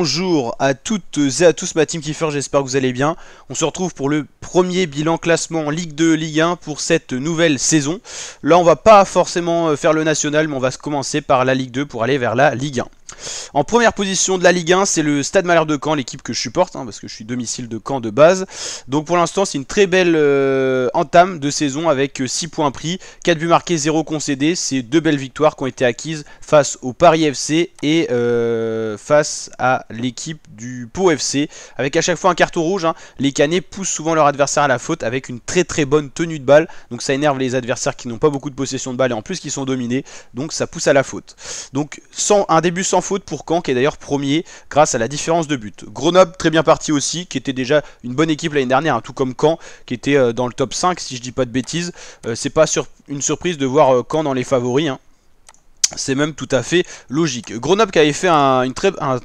Bonjour à toutes et à tous ma team Kiefer, j'espère que vous allez bien. On se retrouve pour le premier bilan classement Ligue 2, Ligue 1 pour cette nouvelle saison. Là on va pas forcément faire le national, mais on va commencer par la Ligue 2 pour aller vers la Ligue 1. En première position de la Ligue 1, c'est le Stade Malherbe de Caen, l'équipe que je supporte, parce que je suis domicile de Caen de base. Donc pour l'instant, c'est une très belle entame de saison avec 6 points pris, 4 buts marqués, 0 concédés. C'est deux belles victoires qui ont été acquises face au Paris FC et face à l'équipe du Pau FC. Avec à chaque fois un carton rouge, les Canets poussent souvent leur adversaire à la faute avec une très bonne tenue de balle. Donc ça énerve les adversaires qui n'ont pas beaucoup de possession de balle et en plus qui sont dominés. Donc ça pousse à la faute. Donc un début sans faute pour Caen qui est d'ailleurs premier grâce à la différence de but. Grenoble très bien parti aussi, qui était déjà une bonne équipe l'année dernière, tout comme Caen qui était dans le top 5 si je dis pas de bêtises. C'est pas une surprise de voir Caen dans les favoris. C'est même tout à fait logique. Grenoble qui avait fait un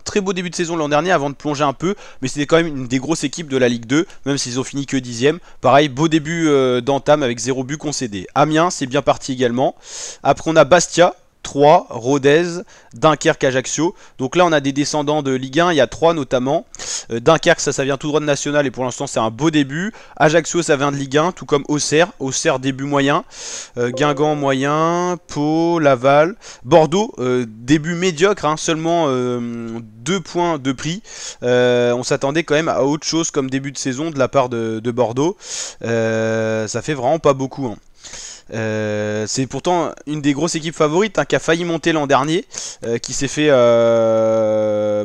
très beau début de saison l'an dernier avant de plonger un peu, mais c'était quand même une des grosses équipes de la Ligue 2, même s'ils ont fini que 10ème. Pareil, beau début d'entame avec 0 but concédé. Amiens, c'est bien parti également. Après on a Bastia, 3, Rodez, Dunkerque, Ajaccio. Donc là on a des descendants de Ligue 1, il y a 3 notamment. Dunkerque ça vient tout droit de National et pour l'instant c'est un beau début. Ajaccio ça vient de Ligue 1, tout comme Auxerre. Auxerre début moyen. Guingamp moyen. Pau, Laval. Bordeaux début médiocre, seulement 2 points de prix. On s'attendait quand même à autre chose comme début de saison de la part de Bordeaux. Ça fait vraiment pas beaucoup. C'est pourtant une des grosses équipes favorites qui a failli monter l'an dernier, qui s'est fait avoir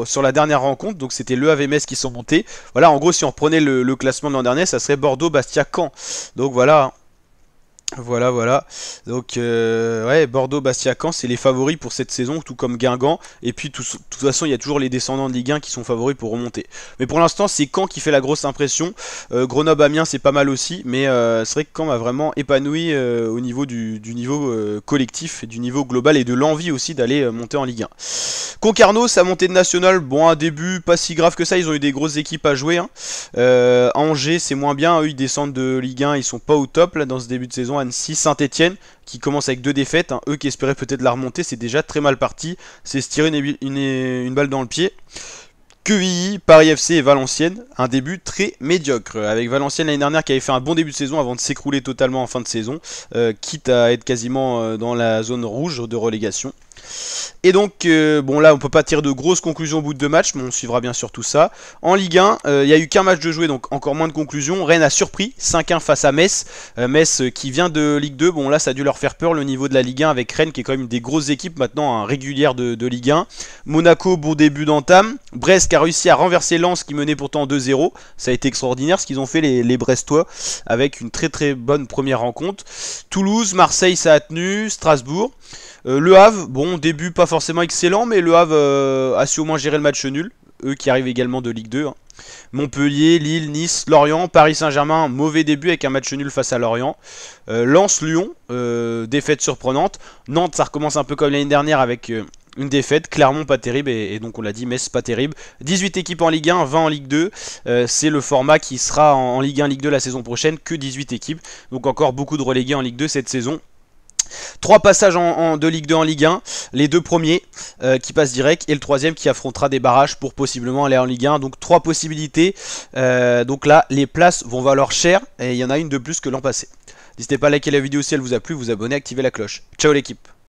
sur la dernière rencontre. Donc c'était le Havre Metz qui sont montés. Voilà, en gros si on reprenait le classement de l'an dernier, ça serait Bordeaux, Bastia, Caen. Donc voilà. Voilà. Donc ouais, Bordeaux, Bastia, Caen, c'est les favoris pour cette saison, tout comme Guingamp. Et puis de toute façon, il y a toujours les descendants de Ligue 1 qui sont favoris pour remonter. Mais pour l'instant, c'est Caen qui fait la grosse impression. Grenoble, Amiens, c'est pas mal aussi. Mais c'est vrai que Caen m'a vraiment épanoui au niveau du niveau collectif, et du niveau global et de l'envie aussi d'aller monter en Ligue 1. Concarneau, sa montée de national, bon, un début pas si grave que ça. Ils ont eu des grosses équipes à jouer. Angers, c'est moins bien. Eux, ils descendent de Ligue 1. Ils sont pas au top là dans ce début de saison. Annecy, Saint-Etienne qui commence avec 2 défaites, eux qui espéraient peut-être la remontée, c'est déjà très mal parti, c'est se tirer une balle dans le pied. Quevilly, Paris FC et Valenciennes, un début très médiocre, avec Valenciennes l'année dernière qui avait fait un bon début de saison avant de s'écrouler totalement en fin de saison, quitte à être quasiment dans la zone rouge de relégation. Et donc, bon là on peut pas tirer de grosses conclusions au bout de 2 matchs, mais on suivra bien sûr tout ça. En Ligue 1, il n'y a eu qu'un match de joué, donc encore moins de conclusions. Rennes a surpris, 5-1 face à Metz. Metz qui vient de Ligue 2, bon là ça a dû leur faire peur le niveau de la Ligue 1 avec Rennes qui est quand même une des grosses équipes maintenant régulières de Ligue 1. Monaco, bon début d'entame. Brest qui a réussi à renverser Lens qui menait pourtant 2-0. Ça a été extraordinaire ce qu'ils ont fait les Brestois avec une très bonne première rencontre. Toulouse, Marseille ça a tenu, Strasbourg. Le Havre, bon début pas forcément excellent, mais le Havre a su au moins gérer le match nul, eux qui arrivent également de Ligue 2. Montpellier, Lille, Nice, Lorient, Paris Saint-Germain, mauvais début avec un match nul face à Lorient. Lens, Lyon, défaite surprenante. Nantes ça recommence un peu comme l'année dernière avec une défaite. Clermont pas terrible et donc on l'a dit, Metz pas terrible. 18 équipes en Ligue 1, 20 en Ligue 2. C'est le format qui sera en Ligue 1, Ligue 2 la saison prochaine, que 18 équipes. Donc encore beaucoup de relégués en Ligue 2 cette saison. 3 passages de Ligue 2 en Ligue 1, les 2 premiers qui passent direct et le 3ème qui affrontera des barrages pour possiblement aller en Ligue 1. Donc 3 possibilités, donc là les places vont valoir cher et il y en a une de plus que l'an passé. N'hésitez pas à liker la vidéo si elle vous a plu, vous abonner, activer la cloche. Ciao l'équipe.